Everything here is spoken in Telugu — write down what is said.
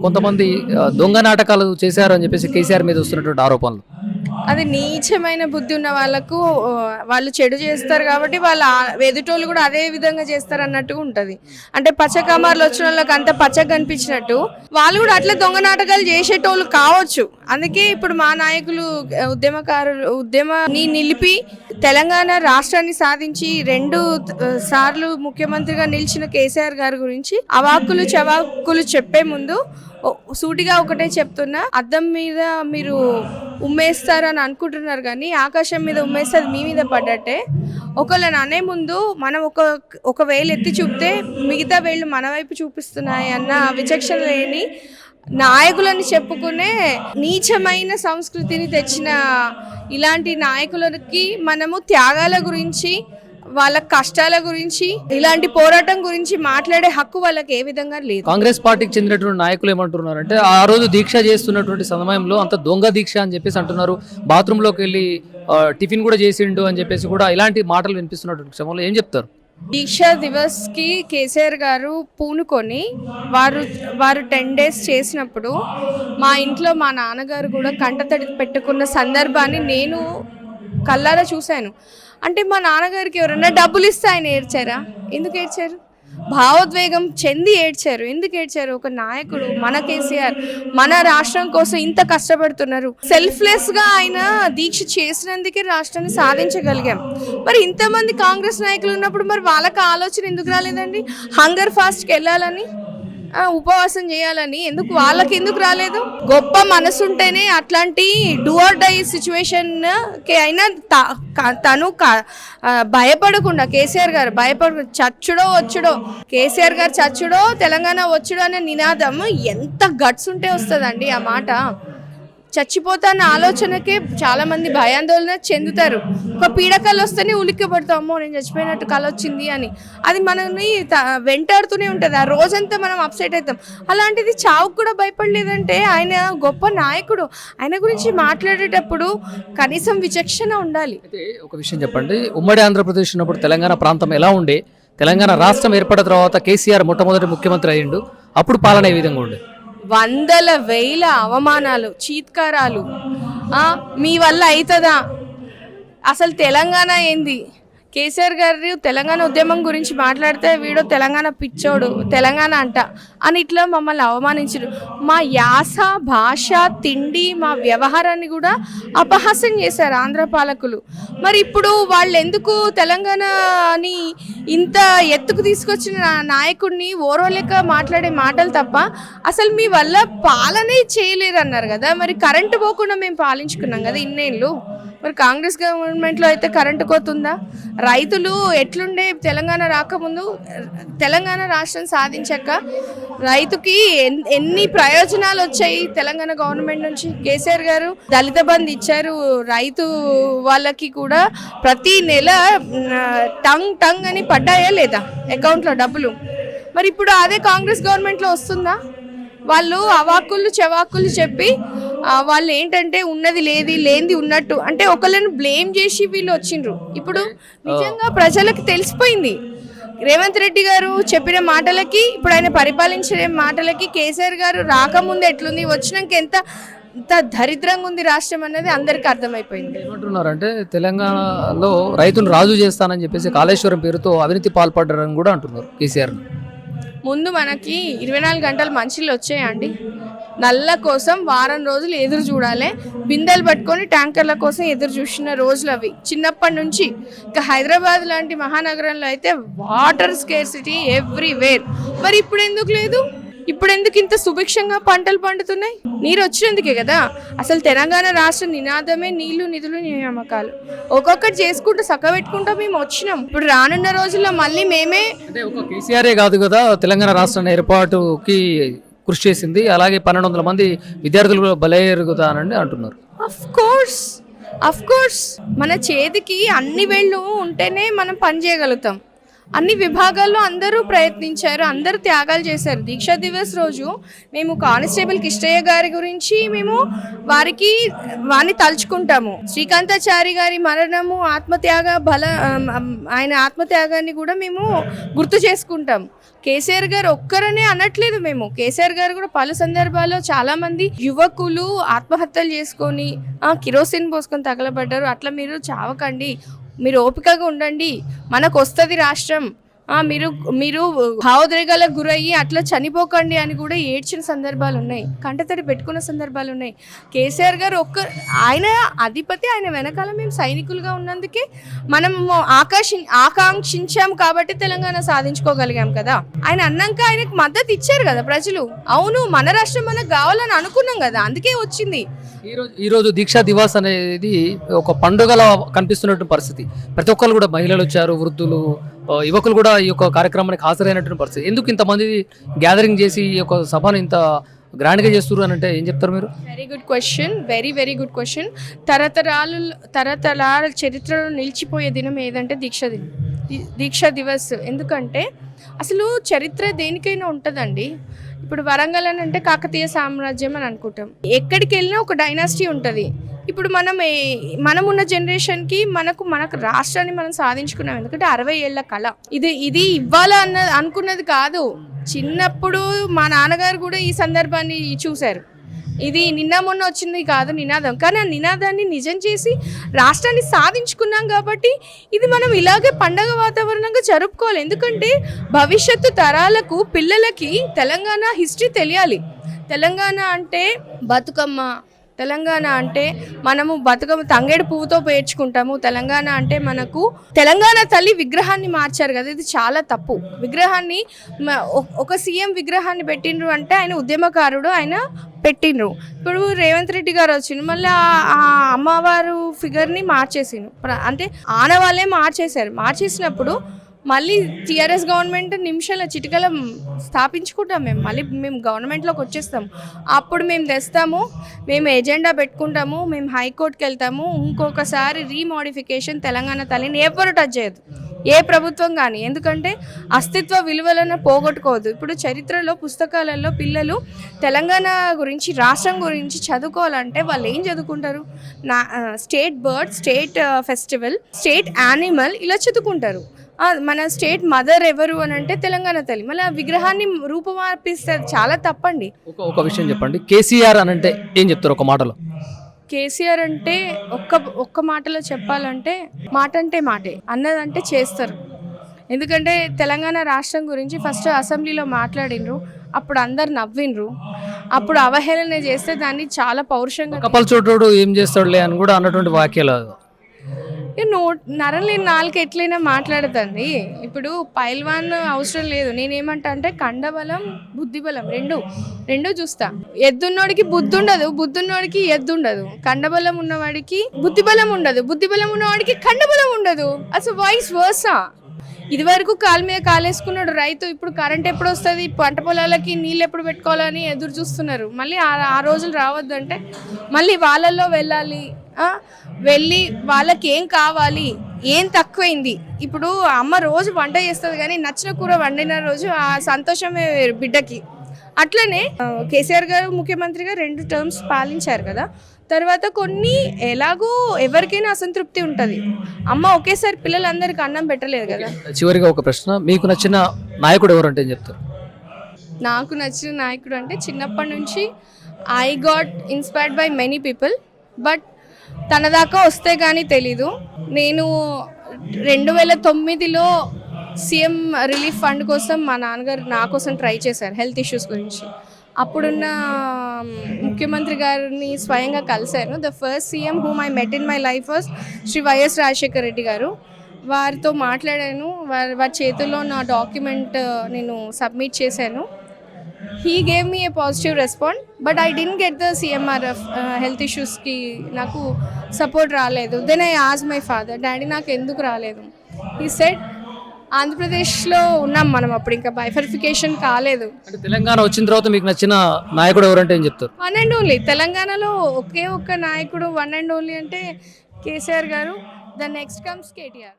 కొంతమంది దొంగ నాటకాలు చేశారు అని చెప్పేసి కేసీఆర్ మీద వస్తున్నటువంటి ఆరోపణలు. అది నీచమైన బుద్ధి ఉన్న వాళ్ళకు వాళ్ళు చెడు చేస్తారు కాబట్టి వాళ్ళ ఎదుటోళ్ళు కూడా అదే విధంగా చేస్తారు అన్నట్టుగా ఉంటది. అంటే పచ్చకమార్లు వచ్చిన వాళ్ళకి అంత పచ్చగా కనిపించినట్టు వాళ్ళు కూడా అట్లా దొంగ నాటకాలు చేసేటోళ్ళు కావచ్చు. అందుకే ఇప్పుడు మా నాయకులు ఉద్యమాన్ని నిలిపి తెలంగాణ రాష్ట్రాన్ని సాధించి 2 సార్లు ముఖ్యమంత్రిగా నిలిచిన కేసీఆర్ గారి గురించి అవాక్కులు చవాక్కులు చెప్పే ముందు సూటిగా ఒకటే చెప్తున్నా, అద్దం మీద మీరు ఉమ్మేస్తారని అనుకుంటున్నారు కానీ ఆకాశం మీద ఉమ్మేస్తే అది మీ మీద పడ్డట్టే. ఒకళ్ళని అనే ముందు మనం ఒక వేలు ఎత్తి చూపితే మిగతా వేళ్ళు మన వైపు చూపిస్తున్నాయి అన్న విచక్షణ లేని నాయకులని చెప్పుకునే నీచమైన సంస్కృతిని తెచ్చిన ఇలాంటి నాయకులకి మనము త్యాగాల గురించి, వాళ్ళ కష్టాల గురించి, ఇలాంటి పోరాటం గురించి మాట్లాడే హక్కు వాళ్ళకి ఏ విధంగా లేదు. కాంగ్రెస్ పార్టీకి చెందినటువంటి నాయకులు ఏమంటున్నారంటే ఆ రోజు దీక్ష చేస్తున్నటువంటి సమయంలో అంత దొంగ దీక్ష అని చెప్పేసి అంటున్నారు. బాత్రూంలోకి వెళ్ళి టిఫిన్ కూడా చేసిండు అని చెప్పేసి కూడా ఇలాంటి మాటలు వినిపిస్తున్నటువంటి క్రమంలో ఏం చెప్తారు? దీక్షా దివస్ కి కేసీఆర్ గారు పూనుకొని వారు 10 days చేసినప్పుడు మా ఇంట్లో మా నాన్నగారు కూడా కంటతడి పెట్టుకున్న సందర్భాన్ని నేను కళ్ళారా చూశాను. అంటే మా నాన్నగారికి ఎవరైనా డబ్బులు ఇస్తే ఆయన ఏడ్చారా? ఎందుకు ఏడ్చారు? భావోద్వేగం చెంది ఏడ్చారు. ఎందుకు ఏడ్చారు? ఒక నాయకుడు, మన కేసీఆర్ మన రాష్ట్రం కోసం ఇంత కష్టపడుతున్నారు. సెల్ఫ్లెస్ గా ఆయన దీక్ష చేసినందుకే రాష్ట్రాన్ని సాధించగలిగాం. మరి ఇంతమంది కాంగ్రెస్ నాయకులు ఉన్నప్పుడు మరి వాళ్ళకి ఆలోచన ఎందుకు రాలేదండి? హంగర్ ఫాస్ట్కి వెళ్ళాలని, ఉపవాసం చేయాలని వాళ్ళకి ఎందుకు రాలేదు? గొప్ప మనసు ఉంటేనే అట్లాంటి డూ ఆర్ డై సిచ్యువేషన్ కి అయినా తను భయపడకుండా, కేసీఆర్ గారు భయపడకుండా చచ్చుడో వచ్చుడో, కేసీఆర్ గారు చచ్చుడో తెలంగాణ వచ్చుడో అనే నినాదం ఎంత గట్స్ ఉంటే వస్తుందండి ఆ మాట. చచ్చిపోతాన్న ఆలోచనకే చాలా మంది భయాందోళన చెందుతారు. ఒక పీడకలు వస్తేనే ఉలిక్కి పడతామో నేను చచ్చిపోయినట్టు కళ వచ్చింది అని, అది మనల్ని వెంటాడుతూనే ఉంటుంది. ఆ రోజంతా మనం అప్సెట్ అవుతాం. అలాంటిది చావుకు కూడా భయపడలేదంటే ఆయన గొప్ప నాయకుడు. ఆయన గురించి మాట్లాడేటప్పుడు కనీసం విచక్షణ ఉండాలి. అయితే ఒక విషయం చెప్పండి, ఉమ్మడి ఆంధ్రప్రదేశ్ ఉన్నప్పుడు తెలంగాణ ప్రాంతం ఎలా ఉండే? తెలంగాణ రాష్ట్రం ఏర్పడిన తర్వాత కేసీఆర్ మొట్టమొదటి ముఖ్యమంత్రి అయ్యిండు, అప్పుడు పాలన ఏ విధంగా ఉండే? వందల వేల అవమానాలు, చీత్కారాలు. మీ వల్ల అవుతుందా? అసలు తెలంగాణ ఏంది? కేసీఆర్ గారు తెలంగాణ ఉద్యమం గురించి మాట్లాడితే వీడు తెలంగాణ పిచ్చోడు, తెలంగాణ అంట అని ఇట్లా మమ్మల్ని అవమానించారు. మా యాస, భాష, తిండి, మా వ్యవహారాన్ని కూడా అపహాస్యం చేశారు ఆంధ్ర పాలకులు. మరి ఇప్పుడు వాళ్ళు ఎందుకు తెలంగాణని ఇంత ఎత్తుకు తీసుకొచ్చిన నాయకుడిని ఓరోలేక మాట్లాడే మాటలు తప్ప అసలు మీ వల్ల పాలనే చేయలేరు అన్నారు కదా. మరి కరెంటు పోకుండా మేము పాలించుకున్నాం కదా ఇన్నేళ్ళు. మరి కాంగ్రెస్ గవర్నమెంట్లో అయితే కరెంటు కోతుందా? రైతులు ఎట్లుండే తెలంగాణ రాకముందు, తెలంగాణ రాష్ట్రం సాధించాక రైతుకి ఎన్ని ప్రయోజనాలు వచ్చాయి తెలంగాణ గవర్నమెంట్ నుంచి? కేసీఆర్ గారు దళిత బంధు ఇచ్చారు. రైతు వాళ్ళకి కూడా ప్రతి నెల టంగ్ అని పడ్డాయా లేదా అకౌంట్లో డబ్బులు? మరి ఇప్పుడు అదే కాంగ్రెస్ గవర్నమెంట్లో వస్తుందా? వాళ్ళు అవాక్కులు చవాక్కులు చెప్పి వాళ్ళు ఏంటంటే ఉన్నది లేనిది ఉన్నట్టు అంటే ఒకళ్ళని బ్లేమ్ చేసి వీళ్ళు వచ్చిండ్రు. ఇప్పుడు నిజంగా ప్రజలకు తెలిసిపోయింది. రేవంత్ రెడ్డి గారు చెప్పిన మాటలకి, ఇప్పుడు ఆయన పరిపాలించే మాటలకి, కేసీఆర్ గారు రాకముందు ఎట్లుంది, వచ్చినాక ఎంత దరిద్రంగా ఉంది రాష్ట్రం అన్నది అందరికీ అర్థమైపోయింది. ఏమంటున్నారంటే తెలంగాణలో రైతును రాజు చేస్తానని చెప్పేసి కాళేశ్వరం పేరుతో అవినీతి పాల్పడ్డారని కూడా అంటున్నారు కేసీఆర్. ముందు మనకి 24 గంటలు మంచిలు వచ్చాయండి. నల్ల కోసం వారం రోజులు ఎదురు చూడాలి. బిందెలు పట్టుకొని ట్యాంకర్ల కోసం ఎదురు చూసిన రోజులు అవి చిన్నప్పటి నుంచి. ఇక హైదరాబాద్ లాంటి మహానగరంలో అయితే వాటర్ స్కేర్సిటీ ఎవ్రీవేర్. మరి ఇప్పుడు ఎందుకు లేదు? ఇప్పుడు ఎందుకు ఇంత సుభిక్షంగా పంటలు పండుతున్నాయి? నీరు వచ్చినందుకే కదా. అసలు తెలంగాణ రాష్ట్ర నినాదమే నీళ్లు, నిధులు, నియామకాలు. ఒక్కొక్కటి చేసుకుంటూ చక్కబెట్టుకుంటూ మేము వచ్చినాం. ఇప్పుడు రానున్న రోజుల్లో మళ్ళీ మేమే, అంటే ఒక కేసీఆరే కాదు కదా తెలంగాణ రాష్ట్రాన్ని ఏర్పాటుకి కృషి చేసింది, అలాగే 1200 మంది విద్యార్థులు బలైరుగుతానని అంటున్నారు. అఫ్ కోర్స్ మన చేతికి అన్ని వేళ్ళు ఉంటేనే మనం పని చేయగలుగుతాం. అన్ని విభాగాల్లో అందరూ ప్రయత్నించారు, అందరూ త్యాగాలు చేశారు. దీక్షా దివస్ రోజు మేము కానిస్టేబుల్ కిష్టయ్య గారి గురించి మేము వారిని తలుచుకుంటాము. శ్రీకాంతాచారి గారి మరణము ఆయన ఆత్మత్యాగాన్ని కూడా మేము గుర్తు చేసుకుంటాం. కేసీఆర్ గారు ఒక్కరనే అనట్లేదు మేము. కేసీఆర్ గారు కూడా పలు సందర్భాల్లో చాలా మంది యువకులు ఆత్మహత్యలు చేసుకొని కిరోసిన్ పోసుకొని తగలబడ్డారు. అట్లా మీరు చావకండి, మీరు ఓపికగా ఉండండి, మనకు వస్తుంది రాష్ట్రం, మీరు భావోద్రేగాలకు గురయ్యి అట్లా చనిపోకండి అని కూడా ఏడ్చిన సందర్భాలు ఉన్నాయి, కంటతడి పెట్టుకున్న సందర్భాలు ఉన్నాయి. కేసీఆర్ గారు ఆయన అధిపతి, ఆయన వెనకాల మేము సైనికులుగా ఉన్నందుకే మనం ఆకాంక్షించాం కాబట్టి తెలంగాణ సాధించుకోగలిగాం కదా. ఆయన అన్నాక ఆయనకు మద్దతు ఇచ్చారు కదా ప్రజలు. అవును, మన రాష్ట్రం మనకు కావాలని అనుకున్నాం కదా, అందుకే వచ్చింది. ఈరోజు దీక్షా దివాస్ అనేది ఒక పండుగలా కనిపిస్తున్నటువంటి పరిస్థితి. ప్రతి ఒక్కరు కూడా మహిళలు వచ్చారు, వృద్ధులు, యువకులు కూడా ఈ యొక్క కార్యక్రమానికి హాజరైనటువంటి పరిస్థితి. ఎందుకు ఇంతమంది గ్యాదరింగ్ చేసి ఈ యొక్క సభను ఇంత గ్రాండ్గా చేస్తున్నారు అని అంటే ఏం చెప్తారు మీరు? Very good question, very good question. తరతరాల చరిత్రలో నిలిచిపోయే దినం ఏదంటే దీక్షా దివస్. ఎందుకంటే అసలు చరిత్ర దేనికైనా ఉంటుందండి. ఇప్పుడు వరంగల్ అని అంటే కాకతీయ సామ్రాజ్యం అని అనుకుంటాం. ఎక్కడికి వెళ్ళినా ఒక డైనాసిటీ ఉంటుంది. ఇప్పుడు మనం ఉన్న జనరేషన్కి మనకు రాష్ట్రాన్ని మనం సాధించుకున్నాం. ఎందుకంటే 60 ఏళ్ల కళ ఇది ఇవ్వాలా అనుకున్నది కాదు. చిన్నప్పుడు మా నాన్నగారు కూడా ఈ సందర్భాన్ని చూశారు. ఇది నిన్న మొన్న వచ్చింది కాదు నినాదం, కానీ ఆ నినాదాన్ని నిజం చేసి రాష్ట్రాన్ని సాధించుకున్నాం కాబట్టి ఇది మనం ఇలాగే పండగ వాతావరణంగా జరుపుకోవాలి. ఎందుకంటే భవిష్యత్తు తరాలకు, పిల్లలకి తెలంగాణ హిస్టరీ తెలియాలి. తెలంగాణ అంటే బతుకమ్మ, తెలంగాణ అంటే మనము బతుకమ్మ తంగేడు పువ్వుతో పేర్చుకుంటాము. తెలంగాణ అంటే మనకు తెలంగాణ తల్లి విగ్రహాన్ని మార్చారు కదా, ఇది చాలా తప్పు. విగ్రహాన్ని ఒక సీఎం విగ్రహాన్ని పెట్టిండ్రు అంటే ఆయన ఉద్యమకారుడు, ఆయన పెట్టిండ్రు. ఇప్పుడు రేవంత్ రెడ్డి గారు వచ్చిండు, మళ్ళీ ఆ అమ్మవారు ఫిగర్ని మార్చేసిండు. అంటే ఆనవాళ్ళే మార్చేసినప్పుడు మళ్ళీ టీఆర్ఎస్ గవర్నమెంట్ నిమిషాల చిటికల స్థాపించుకుంటాం. మేము గవర్నమెంట్లోకి వచ్చేస్తాం. అప్పుడు మేము తెస్తాము, మేము ఎజెండా పెట్టుకుంటాము, మేము హైకోర్టుకి వెళ్తాము. ఇంకొకసారి రీమోడిఫికేషన్ తెలంగాణ తల్లిని ఎవరు టచ్ చేయదు, ఏ ప్రభుత్వం కానీ. ఎందుకంటే అస్తిత్వ విలువలను పోగొట్టుకోవద్దు. ఇప్పుడు చరిత్రలో పుస్తకాలలో పిల్లలు తెలంగాణ గురించి, రాష్ట్రం గురించి చదువుకోవాలంటే వాళ్ళు ఏం చదువుకుంటారు? State bird, state festival, state animal ఇలా చదువుకుంటారు. మన స్టేట్ మదర్ ఎవరు అని అంటే తెలంగాణ తల్లి. మళ్ళీ ఆ విగ్రహాన్ని రూపమార్పిస్తారు, చాలా తప్పండి. ఒక విషయం చెప్పండి, కేసీఆర్ అని అంటే ఏం చెప్తారు ఒక మాటలో? కేసీఆర్ అంటే ఒక్క మాటలో చెప్పాలంటే మాట అంటే మాటే, అన్నదంటే చేస్తారు. ఎందుకంటే తెలంగాణ రాష్ట్రం గురించి ఫస్ట్ అసెంబ్లీలో మాట్లాడినరు, అప్పుడు అందరు నవ్వినరు. అప్పుడు అవహేళన చేస్తే దాన్ని చాలా పౌరుషంగా కపల్ చోటోడు ఏం చేస్తాడులే అని కూడా అన్నటువంటి వాక్యాలు. నరం లేని నాలుగు ఎట్లయినా మాట్లాడతండి. ఇప్పుడు పైల్వాన్ అవసరం లేదు. నేనేమంటా అంటే కండబలం, బుద్ధిబలం రెండు చూస్తా. ఎద్దున్నోడికి బుద్ధి ఉండదు, బుద్ధున్నోడికి ఎద్దు ఉండదు. కండబలం ఉన్నవాడికి బుద్ధిబలం ఉండదు, బుద్ధిబలం ఉన్నవాడికి కండబలం ఉండదు. అసలు వాయిస్ వర్సా. ఇదివరకు కాలు మీద కాలేసుకున్నాడు రైతు, ఇప్పుడు కరెంట్ ఎప్పుడు వస్తుంది, పంట పొలాలకి నీళ్ళు ఎప్పుడు పెట్టుకోవాలని ఎదురు చూస్తున్నారు. మళ్ళీ ఆ రోజులు రావద్దంటే మళ్ళీ వాళ్ళల్లో వెళ్ళి వాళ్ళకి ఏం కావాలి, ఏం తక్కువైంది. ఇప్పుడు అమ్మ రోజు వంట చేస్తుంది కానీ నచ్చిన కూర వండిన రోజు ఆ సంతోషమే బిడ్డకి. అట్లనే కేసీఆర్ గారు ముఖ్యమంత్రిగా 2 టర్మ్స్ పాలించారు కదా. తర్వాత కొన్ని ఎలాగో ఎవరికైనా అసంతృప్తి ఉంటుంది. అమ్మ ఒకేసారి పిల్లలందరికీ అన్నం పెట్టలేదు కదా. చివరిగా ఒక ప్రశ్న, మీకు నచ్చిన నాయకుడు ఎవరు అంటే ఏం చెప్తారు? నాకు నచ్చిన నాయకుడు అంటే చిన్నప్పటి నుంచి I got inspired by many people, but తన దాకా వస్తే కానీ తెలీదు. నేను 2009లో సీఎం రిలీఫ్ ఫండ్ కోసం మా నాన్నగారు నా కోసం ట్రై చేశారు, హెల్త్ ఇష్యూస్ గురించి. అప్పుడున్న ముఖ్యమంత్రి గారిని స్వయంగా కలిశాను. The first CM whom I met in my life was Shri Y S Rajasekhara Reddy garu. వారితో మాట్లాడాను, వారి చేతుల్లో నా డాక్యుమెంట్ నేను సబ్మిట్ చేశాను. He gave me a positive response, but I didn't get the CMRF health issues ki naku support raaledu. Then I asked my father, daddy naku enduku raaledu? He said, ఆంధ్రప్రదేశ్లో ఉన్నాం మనం, అప్పుడు ఇంకా బైఫర్ఫికేషన్ కాలేదు. అంటే తెలంగాణ వచ్చిన తర్వాత మీకు నచ్చిన నాయకుడు ఎవరంటే ఏం చెప్తారు? వన్ అండ్ ఓన్లీ తెలంగాణలో ఒకే ఒక్క నాయకుడు, వన్ అండ్ ఓన్లీ అంటే కేసీఆర్ గారు. The next comes KTR.